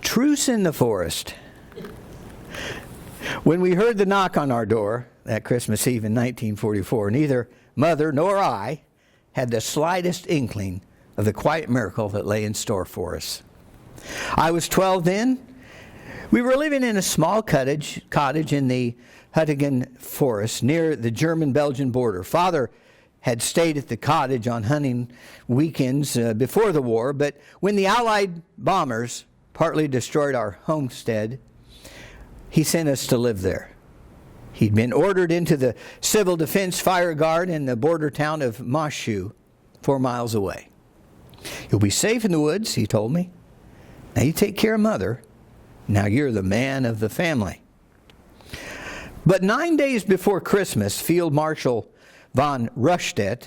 truce in the forest. When we heard the knock on our door that Christmas Eve in 1944, neither Mother nor I had the slightest inkling of the quiet miracle that lay in store for us. I was 12 then. We were living in a small cottage in the Huttingen Forest near the German-Belgian border. Father had stayed at the cottage on hunting weekends before the war, but when the Allied bombers partly destroyed our homestead, he sent us to live there. He'd been ordered into the Civil Defense Fire Guard in the border town of Moshuu, 4 miles away. You'll be safe in the woods, he told me. Now you take care of Mother. Now you're the man of the family. But 9 days before Christmas, Field Marshal von Rundstedt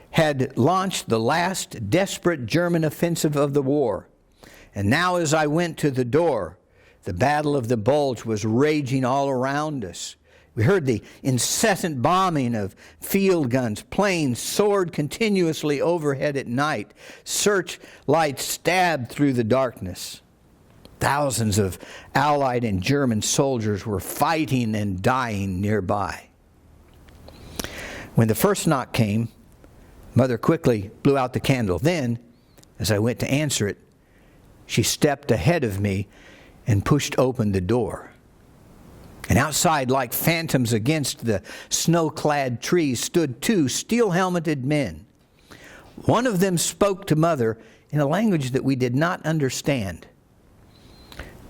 had launched the last desperate German offensive of the war. And now as I went to the door, the Battle of the Bulge was raging all around us. We heard the incessant bombing of field guns. Planes soared continuously overhead at night. Searchlights stabbed through the darkness. Thousands of Allied and German soldiers were fighting and dying nearby. When the first knock came, Mother quickly blew out the candle. Then, as I went to answer it, she stepped ahead of me and pushed open the door. And outside, like phantoms against the snow-clad trees, stood 2 steel-helmeted men. One of them spoke to Mother in a language that we did not understand,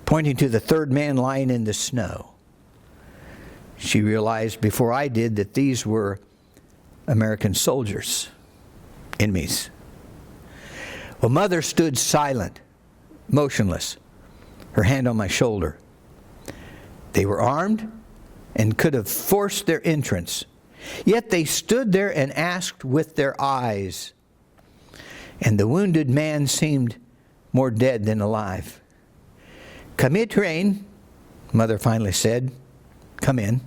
pointing to the third man lying in the snow. She realized before I did that these were American soldiers, enemies. Well, Mother stood silent, motionless, her hand on my shoulder. They were armed and could have forced their entrance. Yet they stood there and asked with their eyes. And the wounded man seemed more dead than alive. "Come in, train," Mother finally said. "Come in."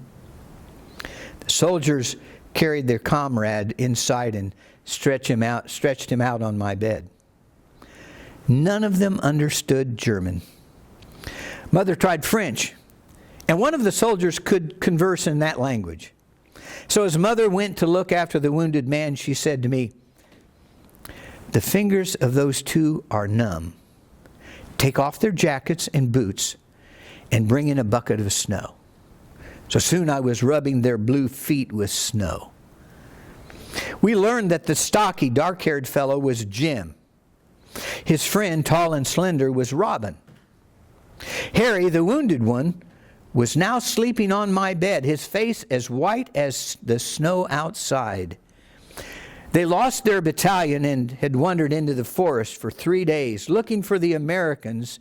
The soldiers carried their comrade inside and stretched him out on my bed. None of them understood German. Mother tried French, and one of the soldiers could converse in that language. So as Mother went to look after the wounded man, she said to me, "The fingers of those 2 are numb. Take off their jackets and boots and bring in a bucket of snow." So soon I was rubbing their blue feet with snow. We learned that the stocky, dark-haired fellow was Jim. His friend, tall and slender, was Robin. Harry, the wounded one, was now sleeping on my bed, his face as white as the snow outside. They lost their battalion and had wandered into the forest for 3 days, looking for the Americans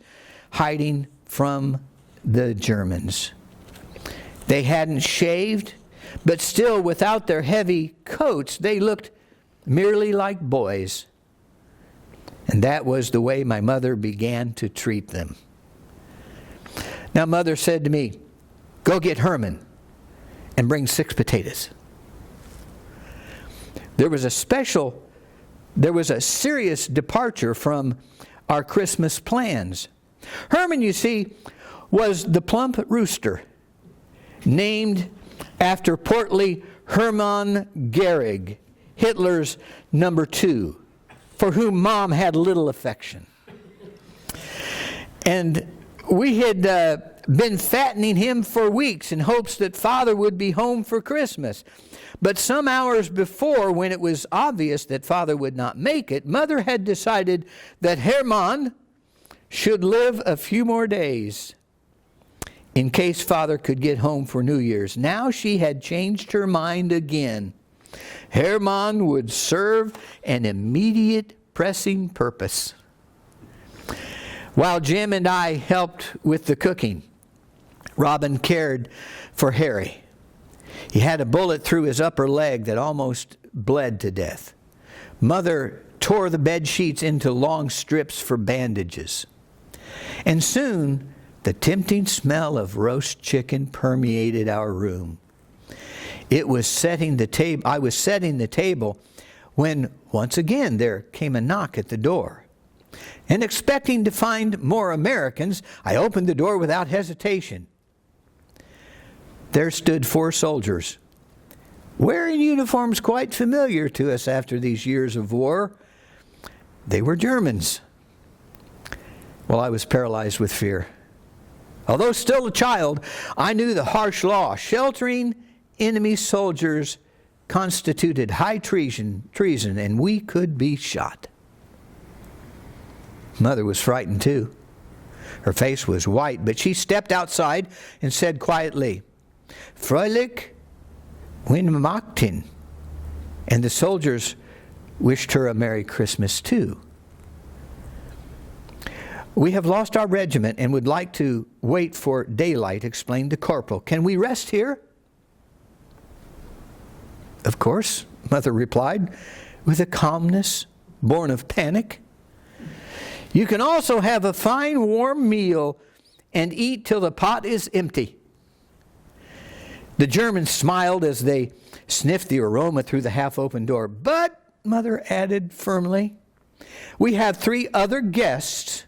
hiding from the Germans. They hadn't shaved, but still without their heavy coats, they looked merely like boys. And that was the way my mother began to treat them. Now Mother said to me, "Go get Herman and bring 6 potatoes." There was a serious departure from our Christmas plans. Herman, you see, was the plump rooster, named after portly Hermann Goering, Hitler's number 2, for whom Mom had little affection. And we had been fattening him for weeks in hopes that Father would be home for Christmas. But some hours before, when it was obvious that Father would not make it, Mother had decided that Hermann should live a few more days in case Father could get home for New Year's. Now she had changed her mind again. Hermann would serve an immediate pressing purpose. While Jim and I helped with the cooking, Robin cared for Harry. He had a bullet through his upper leg that almost bled to death. Mother tore the bed sheets into long strips for bandages. And soon, the tempting smell of roast chicken permeated our room. I was setting the table when once again there came a knock at the door. And expecting to find more Americans, I opened the door without hesitation. There stood 4 soldiers, wearing uniforms quite familiar to us after these years of war. They were Germans. Well, I was paralyzed with fear. Although still a child, I knew the harsh law. Sheltering enemy soldiers constituted high treason, and we could be shot. Mother was frightened too. Her face was white, but she stepped outside and said quietly, "Freilich Weihnachten." And the soldiers wished her a Merry Christmas too. "We have lost our regiment and would like to wait for daylight," explained the corporal. "Can we rest here?" "Of course," Mother replied, with a calmness born of panic. "You can also have a fine warm meal and eat till the pot is empty." The Germans smiled as they sniffed the aroma through the half-open door. "But," Mother added firmly, "we have 3 other guests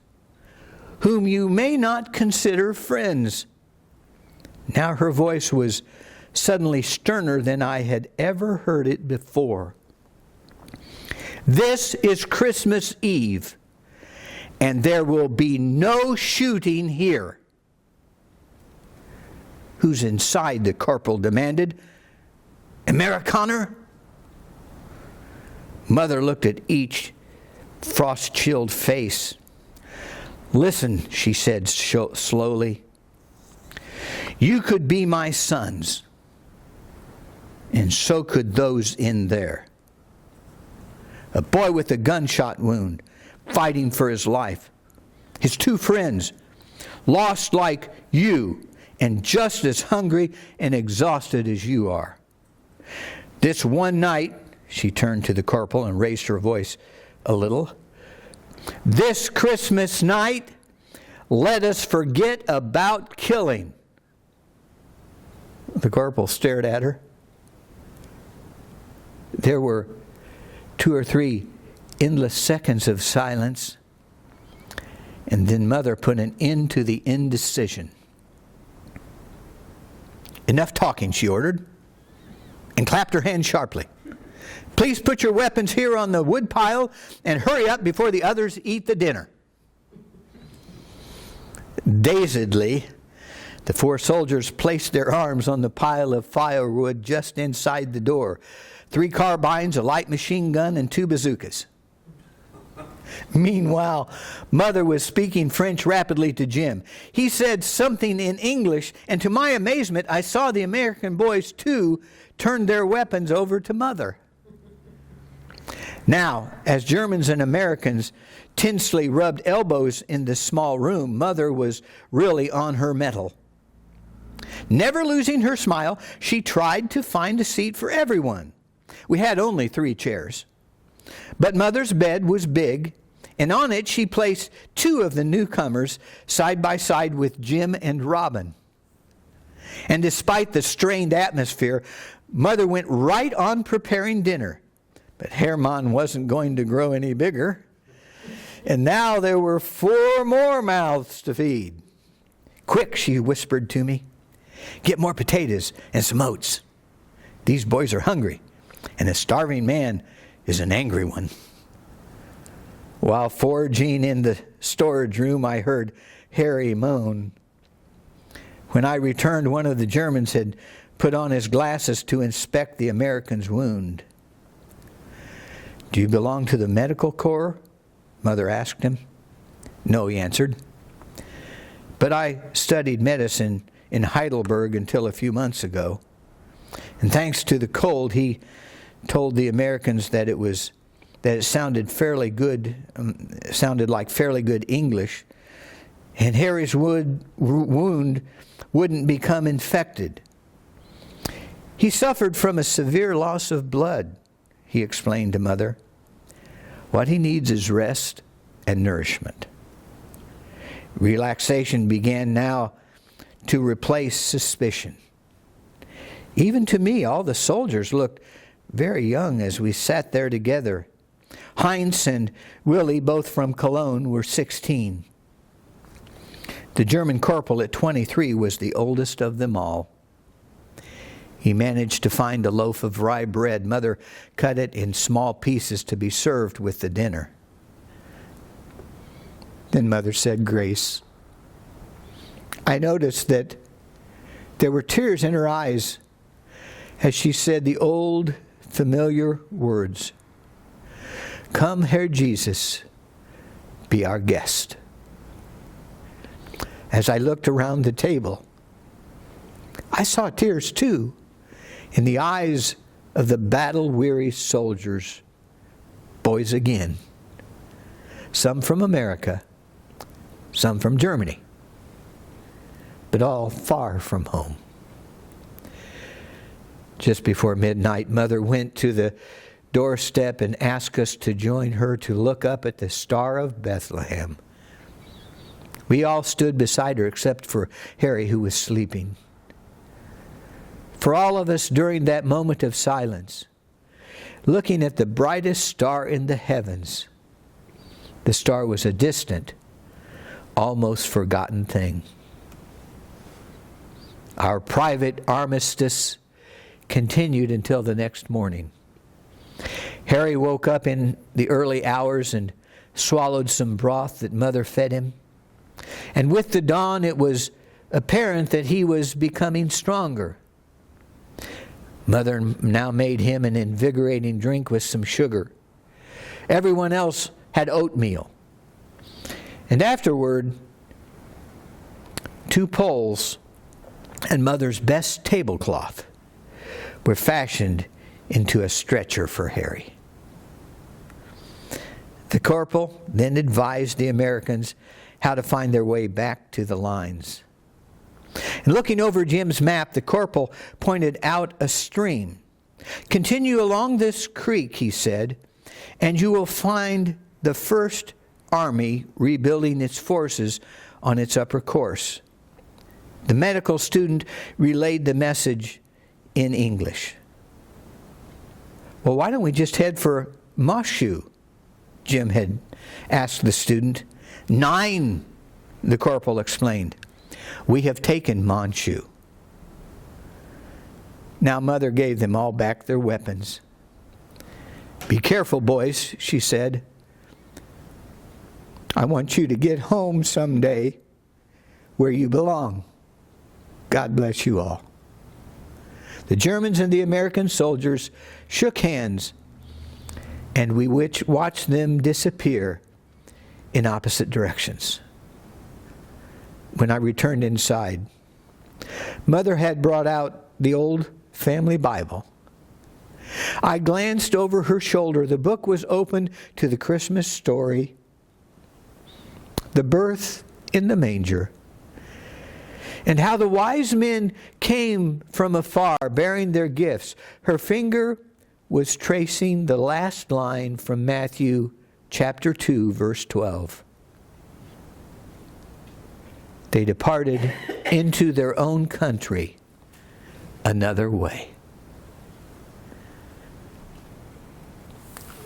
whom you may not consider friends." Now her voice was suddenly sterner than I had ever heard it before. "This is Christmas Eve, and there will be no shooting here." "Who's inside?" the corporal demanded. "Amerikaner?" Mother looked at each frost-chilled face. "Listen," she said slowly. "You could be my sons, and so could those in there. A boy with a gunshot wound, fighting for his life. His 2 friends, lost like you, and just as hungry and exhausted as you are. This one night," she turned to the corporal and raised her voice a little, "this Christmas night, let us forget about killing." The corporal stared at her. There were 2 or 3 endless seconds of silence, and then Mother put an end to the indecision. "Enough talking," she ordered, and clapped her hands sharply. "Please put your weapons here on the wood pile and hurry up before the others eat the dinner." Dazedly, the 4 soldiers placed their arms on the pile of firewood just inside the door. 3 carbines, a light machine gun, and 2 bazookas. Meanwhile, Mother was speaking French rapidly to Jim. He said something in English, and to my amazement, I saw the American boys, too, turn their weapons over to Mother. Now, as Germans and Americans tensely rubbed elbows in the small room, Mother was really on her mettle. Never losing her smile, she tried to find a seat for everyone. We had only 3 chairs. But Mother's bed was big, and on it she placed 2 of the newcomers side by side with Jim and Robin. And despite the strained atmosphere, Mother went right on preparing dinner. But Hermann wasn't going to grow any bigger. And now there were 4 more mouths to feed. "Quick," she whispered to me. "Get more potatoes and some oats. These boys are hungry, and a starving man is an angry one." While foraging in the storage room, I heard Harry moan. When I returned, one of the Germans had put on his glasses to inspect the American's wound. "Do you belong to the medical corps?" Mother asked him. "No," he answered. "But I studied medicine in Heidelberg until a few months ago. And thanks to the cold," he told the Americans that it sounded fairly good, sounded like fairly good English, and Harry's wound wouldn't become infected. "He suffered from a severe loss of blood," he explained to Mother. "What he needs is rest and nourishment." Relaxation began now to replace suspicion. Even to me, all the soldiers looked very young as we sat there together, Heinz and Willie, both from Cologne, were 16. The German corporal at 23 was the oldest of them all. He managed to find a loaf of rye bread. Mother cut it in small pieces to be served with the dinner. Then Mother said grace. I noticed that there were tears in her eyes as she said the old familiar words, "Come, Herr Jesus, be our guest." As I looked around the table, I saw tears too in the eyes of the battle-weary soldiers, boys again, some from America, some from Germany, but all far from home. Just before midnight, Mother went to the doorstep and asked us to join her to look up at the Star of Bethlehem. We all stood beside her except for Harry, who was sleeping. For all of us during that moment of silence, looking at the brightest star in the heavens, the star was a distant, almost forgotten thing. Our private armistice continued until the next morning. Harry woke up in the early hours and swallowed some broth that Mother fed him. And with the dawn, it was apparent that he was becoming stronger. Mother now made him an invigorating drink with some sugar. Everyone else had oatmeal. And afterward, 2 poles and Mother's best tablecloth were fashioned into a stretcher for Harry. The corporal then advised the Americans how to find their way back to the lines. And looking over Jim's map, the corporal pointed out a stream. "Continue along this creek," he said, "and you will find the First Army rebuilding its forces on its upper course." The medical student relayed the message in English. "Well, why don't we just head for Moshuu?" Jim had asked the student. 9, the corporal explained. "We have taken Moshuu." Now Mother gave them all back their weapons. "Be careful, boys," she said. "I want you to get home someday where you belong. God bless you all." The Germans and the American soldiers shook hands, and we watched them disappear in opposite directions. When I returned inside, Mother had brought out the old family Bible. I glanced over her shoulder. The book was open to the Christmas story, the birth in the manger, and how the wise men came from afar bearing their gifts. Her finger was tracing the last line from Matthew chapter 2, verse 12. They departed into their own country another way.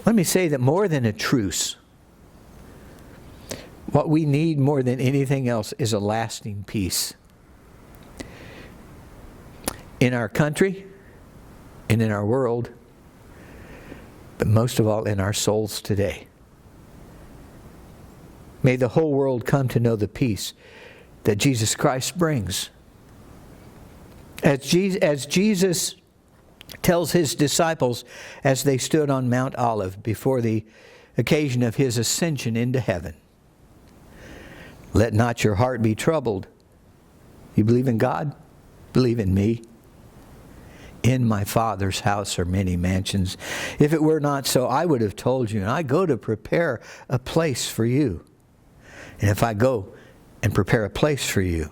Let me say that more than a truce, what we need more than anything else is a lasting peace. In our country and in our world, but most of all in our souls today. May the whole world come to know the peace that Jesus Christ brings. As Jesus tells his disciples as they stood on Mount Olive before the occasion of his ascension into heaven, "Let not your heart be troubled. You believe in God? Believe in me. In my Father's house are many mansions. If it were not so, I would have told you, and I go to prepare a place for you. And if I go and prepare a place for you,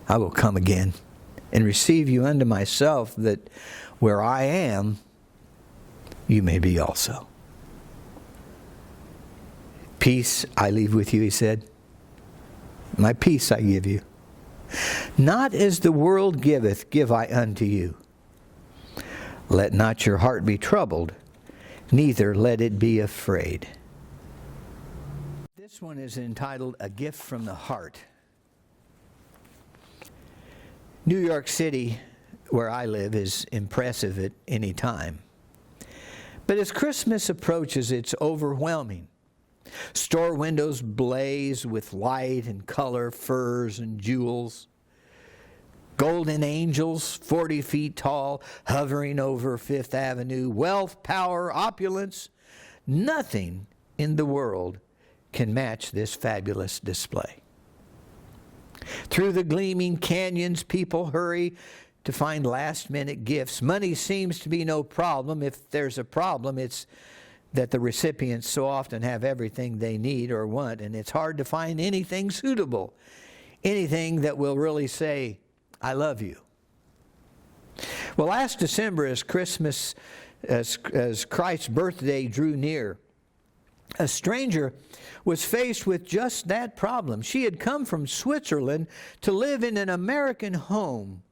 I will come again and receive you unto myself, that where I am, you may be also." "Peace I leave with you," he said. "My peace I give you. Not as the world giveth, give I unto you. Let not your heart be troubled, neither let it be afraid. This one is entitled A Gift from the Heart. New York City, where I live, is impressive at any time. But as Christmas approaches, it's overwhelming. Store windows blaze with light and color, furs and jewels. Golden angels, 40 feet tall, hovering over Fifth Avenue. Wealth, power, opulence. Nothing in the world can match this fabulous display. Through the gleaming canyons, people hurry to find last-minute gifts. Money seems to be no problem. If there's a problem, it's that the recipients so often have everything they need or want, and it's hard to find anything suitable, anything that will really say, I love you. Well, last December, as Christmas, as Christ's birthday drew near, a stranger was faced with just that problem. She had come from Switzerland to live in an American home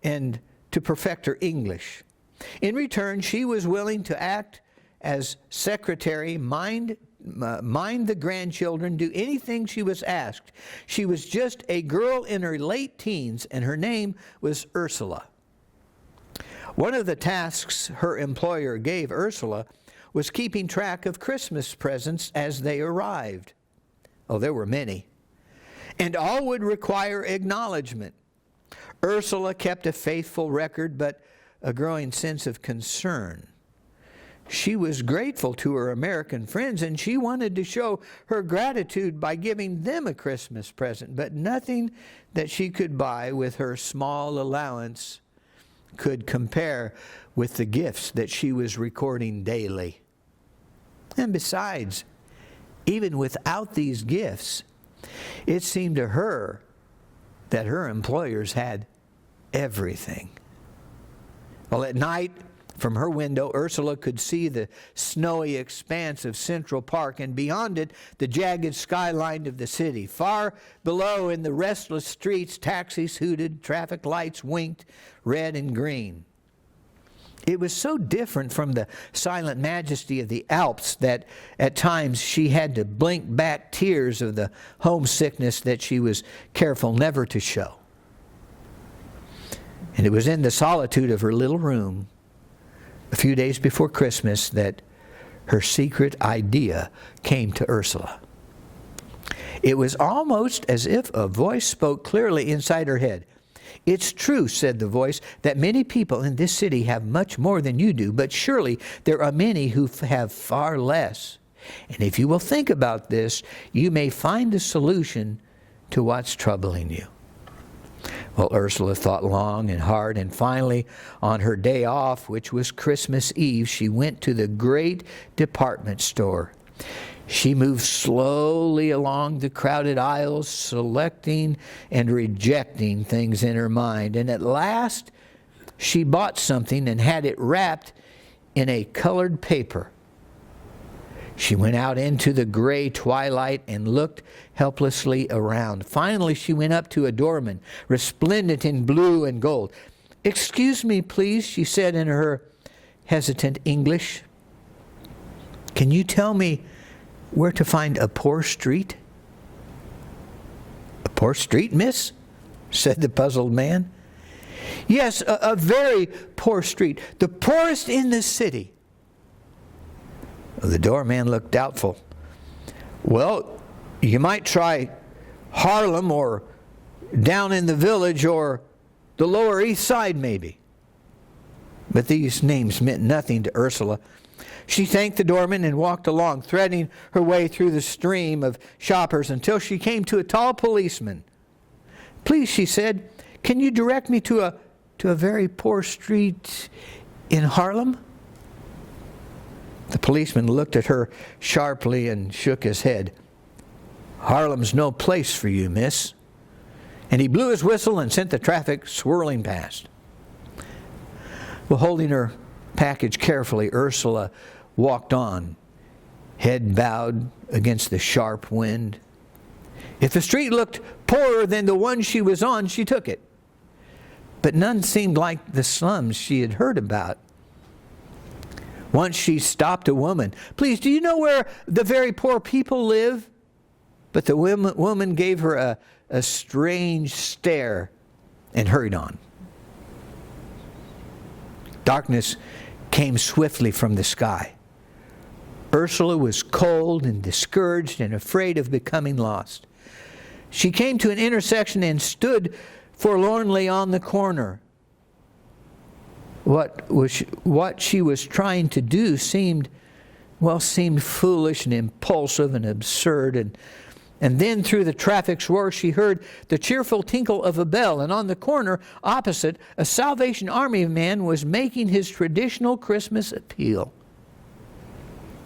and to perfect her English. In return, she was willing to act as secretary, mind the grandchildren, do anything she was asked. She was just a girl in her late teens, and her name was Ursula. One of the tasks her employer gave Ursula was keeping track of Christmas presents as they arrived. Oh, there were many. And all would require acknowledgement. Ursula kept a faithful record, but a growing sense of concern. She was grateful to her American friends, and she wanted to show her gratitude by giving them a Christmas present, but nothing that she could buy with her small allowance could compare with the gifts that she was recording daily. And besides, even without these gifts, it seemed to her that her employers had everything. Well, at night, from her window, Ursula could see the snowy expanse of Central Park, and beyond it, the jagged skyline of the city. Far below, in the restless streets, taxis hooted, traffic lights winked, red and green. It was so different from the silent majesty of the Alps that at times she had to blink back tears of the homesickness that she was careful never to show. And it was in the solitude of her little room, a few days before Christmas, that her secret idea came to Ursula. It was almost as if a voice spoke clearly inside her head. It's true, said the voice, that many people in this city have much more than you do, but surely there are many who have far less. And if you will think about this, you may find a solution to what's troubling you. Well, Ursula thought long and hard, and finally, on her day off, which was Christmas Eve, she went to the great department store. She moved slowly along the crowded aisles, selecting and rejecting things in her mind. And at last, she bought something and had it wrapped in a colored paper. She went out into the gray twilight and looked helplessly around. Finally, she went up to a doorman, resplendent in blue and gold. "Excuse me, please," she said in her hesitant English. "Can you tell me where to find a poor street?" "A poor street, miss?" said the puzzled man. "Yes, a very poor street, the poorest in the city." The doorman looked doubtful. "Well, you might try Harlem, or down in the Village, or the Lower East Side maybe." But these names meant nothing to Ursula. She thanked the doorman and walked along, threading her way through the stream of shoppers until she came to a tall policeman. "Please," she said, "can you direct me to a very poor street in Harlem?" The policeman looked at her sharply and shook his head. "Harlem's no place for you, miss." And he blew his whistle and sent the traffic swirling past. Well, holding her package carefully, Ursula walked on, head bowed against the sharp wind. If the street looked poorer than the one she was on, she took it. But none seemed like the slums she had heard about. Once she stopped a woman. Please, do you know where the very poor people live? But the woman gave her a strange stare and hurried on. Darkness came swiftly from the sky. Ursula was cold and discouraged and afraid of becoming lost. She came to an intersection and stood forlornly on the corner. What she was trying to do seemed foolish and impulsive and absurd. And then through the traffic's roar, she heard the cheerful tinkle of a bell. And on the corner opposite, a Salvation Army man was making his traditional Christmas appeal.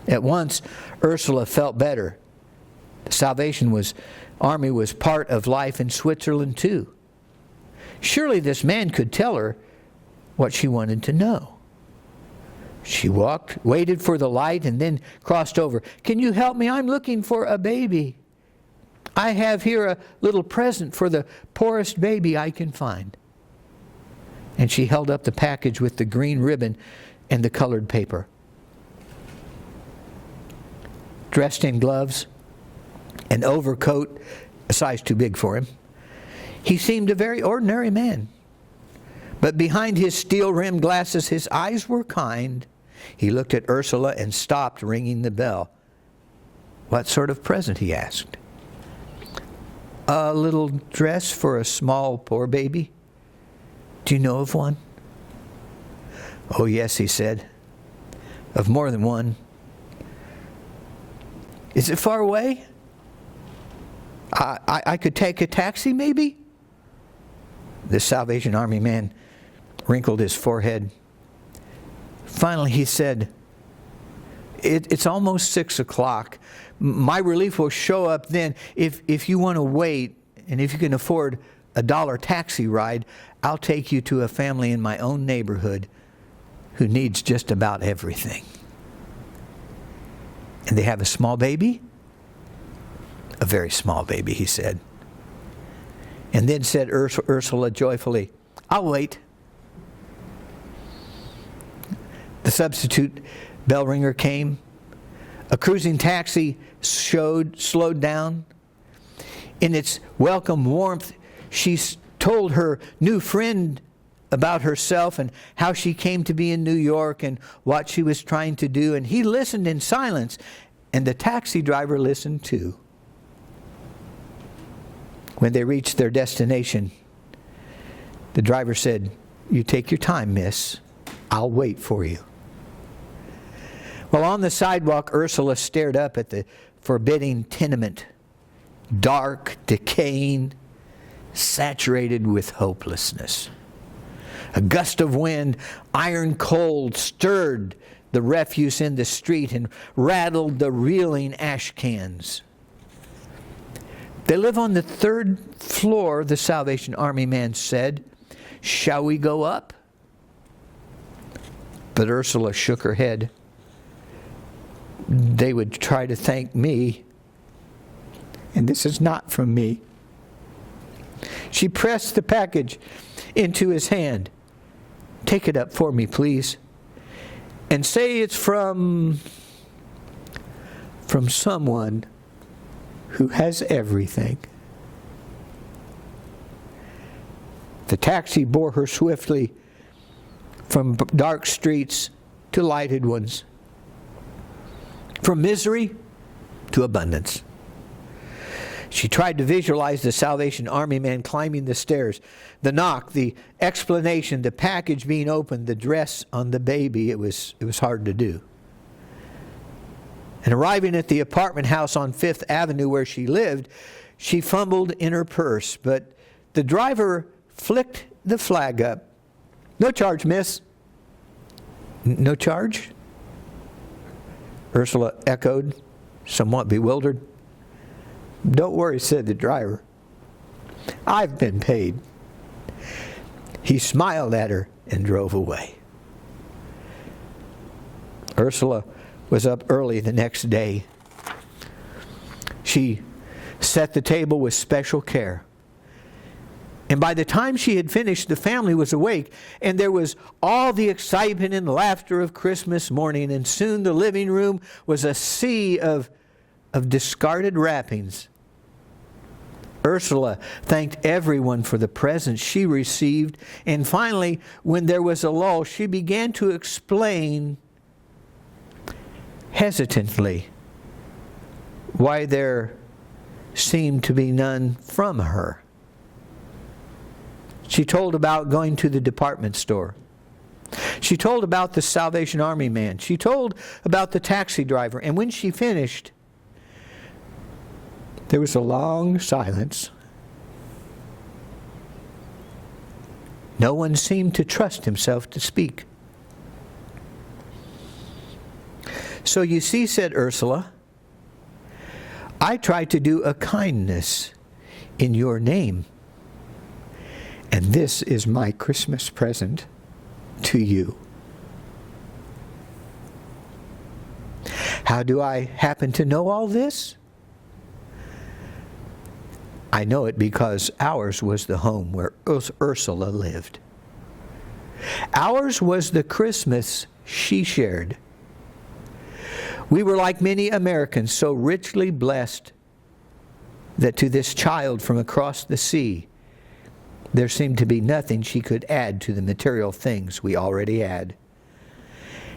At once, Ursula felt better. The Salvation Army was part of life in Switzerland too. Surely this man could tell her what she wanted to know. She waited for the light, and then crossed over. "Can you help me? I'm looking for a baby. I have here a little present for the poorest baby I can find." And she held up the package with the green ribbon and the colored paper. Dressed in gloves, an overcoat a size too big for him, he seemed a very ordinary man. But behind his steel-rimmed glasses, his eyes were kind. He looked at Ursula and stopped ringing the bell. "What sort of present?" he asked. "A little dress for a small, poor baby. Do you know of one?" "Oh, yes," he said. "Of more than one." "Is it far away? I could take a taxi, maybe?" The Salvation Army man wrinkled his forehead. Finally, he said, It's almost 6 o'clock. My relief will show up then. If you want to wait, and if you can afford a $1 taxi ride, I'll take you to a family in my own neighborhood who needs just about everything." "And they have a small baby?" "A very small baby," he said. And then said Ursula joyfully, "I'll wait." The substitute bell ringer came. A cruising taxi slowed down. In its welcome warmth, she told her new friend about herself and how she came to be in New York and what she was trying to do. And he listened in silence, and the taxi driver listened too. When they reached their destination, the driver said, "You take your time, miss. I'll wait for you." Well, on the sidewalk, Ursula stared up at the forbidding tenement, dark, decaying, saturated with hopelessness. A gust of wind, iron cold, stirred the refuse in the street and rattled the reeling ash cans. "They live on the 3rd floor, the Salvation Army man said. Shall we go up?" But Ursula shook her head. "They would try to thank me, and this is not from me." She pressed the package into his hand. "Take it up for me, please. And say it's from someone who has everything." The taxi bore her swiftly from dark streets to lighted ones, from misery to abundance. She tried to visualize the Salvation Army man climbing the stairs, the knock, the explanation, the package being opened, the dress on the baby. It was hard to do. And arriving at the apartment house on 5th Avenue where she lived, she fumbled in her purse, but the driver flicked the flag up. "No charge, miss." "No charge?" Ursula echoed, somewhat bewildered. "Don't worry," said the driver. "I've been paid." He smiled at her and drove away. Ursula was up early the next day. She set the table with special care. And by the time she had finished, the family was awake, and there was all the excitement and laughter of Christmas morning, and soon the living room was a sea of discarded wrappings. Ursula thanked everyone for the presents she received, and finally, when there was a lull, she began to explain hesitantly why there seemed to be none from her. She told about going to the department store. She told about the Salvation Army man. She told about the taxi driver. And when she finished, there was a long silence. No one seemed to trust himself to speak. So you see, said Ursula, I tried to do a kindness in your name. And this is my Christmas present to you. How do I happen to know all this? I know it because ours was the home where Ursula lived. Ours was the Christmas she shared. We were like many Americans, so richly blessed that to this child from across the sea, there seemed to be nothing she could add to the material things we already had.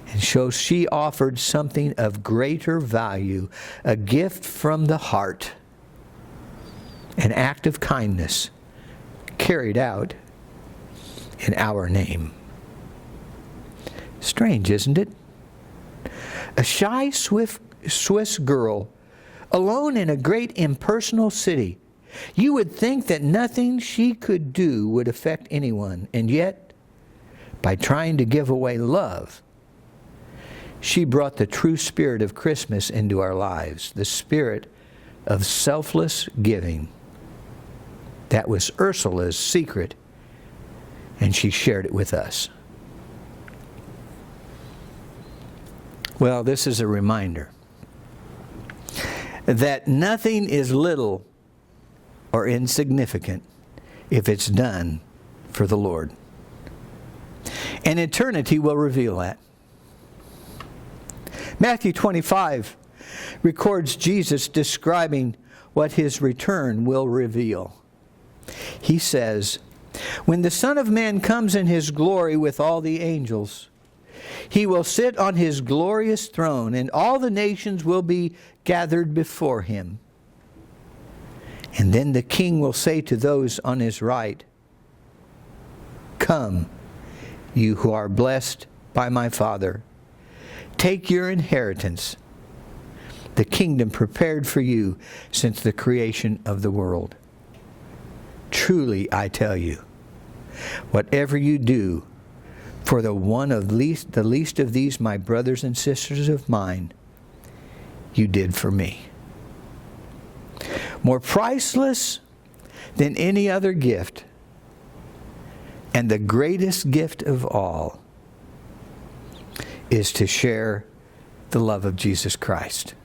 And so she offered something of greater value, a gift from the heart, an act of kindness carried out in our name. Strange, isn't it? A shy Swiss girl, alone in a great impersonal city. You would think that nothing she could do would affect anyone, and yet, by trying to give away love, she brought the true spirit of Christmas into our lives, the spirit of selfless giving. That was Ursula's secret, and she shared it with us. Well, this is a reminder that nothing is little or insignificant if it's done for the Lord. And eternity will reveal that. Matthew 25 records Jesus describing what his return will reveal. He says, when the Son of Man comes in his glory with all the angels, he will sit on his glorious throne, and all the nations will be gathered before him. And then the King will say to those on his right, come, you who are blessed by my Father, take your inheritance, the kingdom prepared for you since the creation of the world. Truly, I tell you, whatever you do for the least of these, my brothers and sisters of mine, you did for me. More priceless than any other gift, and the greatest gift of all, is to share the love of Jesus Christ.